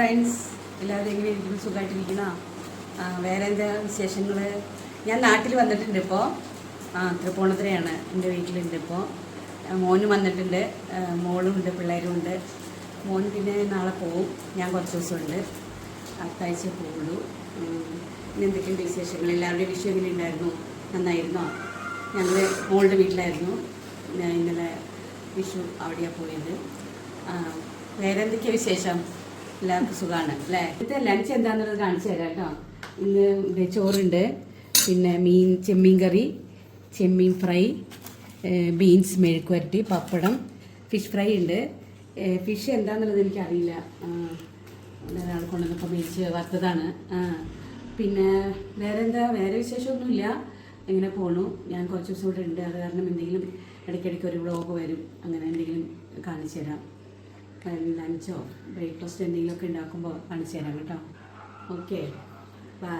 Friends, എല്ലാവരും എങ്ങനെ ഇരിക്കുന്നു? സുഖമായിട്ടിരിക്കണോ? വേറെ എന്താ വിശേഷങ്ങൾ? ഞാൻ നാട്ടിൽ വന്നിട്ടുണ്ട് ഇപ്പോൾ. തൃപ്പൂണിത്തുറയാണ്, എൻ്റെ വീട്ടിലുണ്ട് ഇപ്പോൾ. മോനും വന്നിട്ടുണ്ട്, മോളും ഉണ്ട്, പിള്ളേരും ഉണ്ട്. മോൻ പിന്നെ നാളെ പോവും, ഞാൻ കുറച്ച് ദിവസമുണ്ട്, അടുത്ത ആഴ്ച പോവുള്ളൂ. ഇനി എന്തൊക്കെയുണ്ട് വിശേഷങ്ങൾ? എല്ലാവരുടെയും വിഷു എങ്ങനെ ഉണ്ടായിരുന്നു? നന്നായിരുന്നോ? ഞങ്ങൾ മോളുടെ വീട്ടിലായിരുന്നു ഇന്നലെ വിഷു, അവിടെയാണ് പോയത്. വേറെ എന്തൊക്കെയാണ് വിശേഷം? എല്ലാവർക്കും സുഖമാണ് അല്ലേ? ഇന്നത്തെ ലഞ്ച് എന്താണെന്നുള്ളത് കാണിച്ചു തരാം കേട്ടോ. ഇന്ന് ചോറുണ്ട്, പിന്നെ ചെമ്മീൻ കറി, ചെമ്മീൻ ഫ്രൈ, ബീൻസ് മെഴുക്കുവരട്ടി, പപ്പടം, ഫിഷ് ഫ്രൈ ഉണ്ട്. ഫിഷ് എന്താണെന്നുള്ളത് എനിക്കറിയില്ല, ഒരാൾ കൊണ്ടുവന്നപ്പോൾ മേടിച്ച് വറുത്തതാണ്. പിന്നെ വേറെ വിശേഷമൊന്നുമില്ല, ഇങ്ങനെ പോണു. ഞാൻ കുറച്ച് ദിവസം കൂടെ ഉണ്ട്, അത് കാരണം എന്തെങ്കിലും ഇടയ്ക്കിടയ്ക്ക് ഒരു വ്ളോഗ് വരും, അങ്ങനെ എന്തെങ്കിലും കാണിച്ചു തരാം. ലഞ്ചോ ബ്രേക്ക്ഫാസ്റ്റ് എന്തെങ്കിലുമൊക്കെ ഉണ്ടാക്കുമ്പോൾ കാണിച്ചു തരാം കേട്ടോ. Okay, by.